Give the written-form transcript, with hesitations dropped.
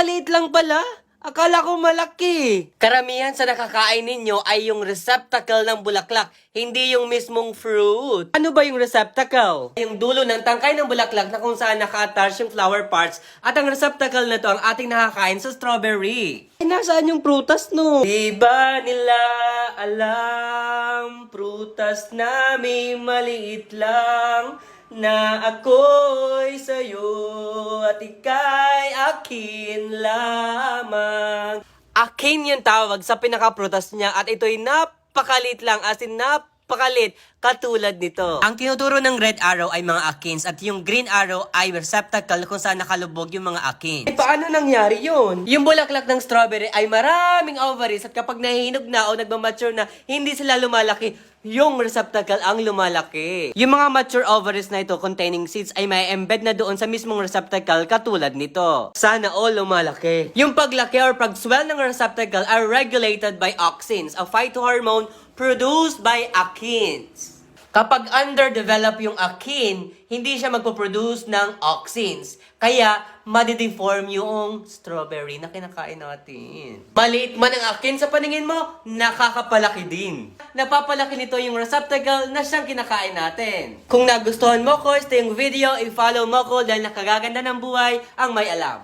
maliit lang pala. Akala ko malaki. Karamihan sa nakakain ninyo ay yung receptacle ng bulaklak, hindi yung mismong fruit. Ano ba yung receptacle? Yung dulo ng tangkay ng bulaklak na kung saan naka-attach yung flower parts at ang receptacle na to ang ating nakakain sa strawberry. Eh, nasaan yung prutas, no? Di ba nila alam, prutas na may maliit lang, na ako'y sa'yo at ika'y akin lamang. Akin yung tawag sa pinakaprutas niya at ito'y napakalit lang, as in napakalit, katulad nito. Ang tinuturo ng red arrow ay mga akins at yung green arrow ay receptacle kung saan nakalubog yung mga akins. Eh, paano nangyari yun? Yung bulaklak ng strawberry ay maraming ovaries at kapag nahihinog na o nagmamature na, hindi sila lumalaki. Yung receptacle ang lumalaki. Yung mga mature ovaries na ito containing seeds ay may embed na doon sa mismong receptacle katulad nito. Sana all lumalaki. Yung paglaki or pag-swell ng receptacle are regulated by auxins, a phytohormone produced by akins. Kapag underdevelop yung akin, hindi siya magpo-produce ng auxins. Kaya, madideform yung strawberry na kinakain natin. Maliit man ang akin sa paningin mo, nakakapalaki din. Napapalaki nito yung receptacle na siyang kinakain natin. Kung nagustuhan mo ko, este yung video, i-follow mo ko dahil nakagaganda ng buhay ang may alam.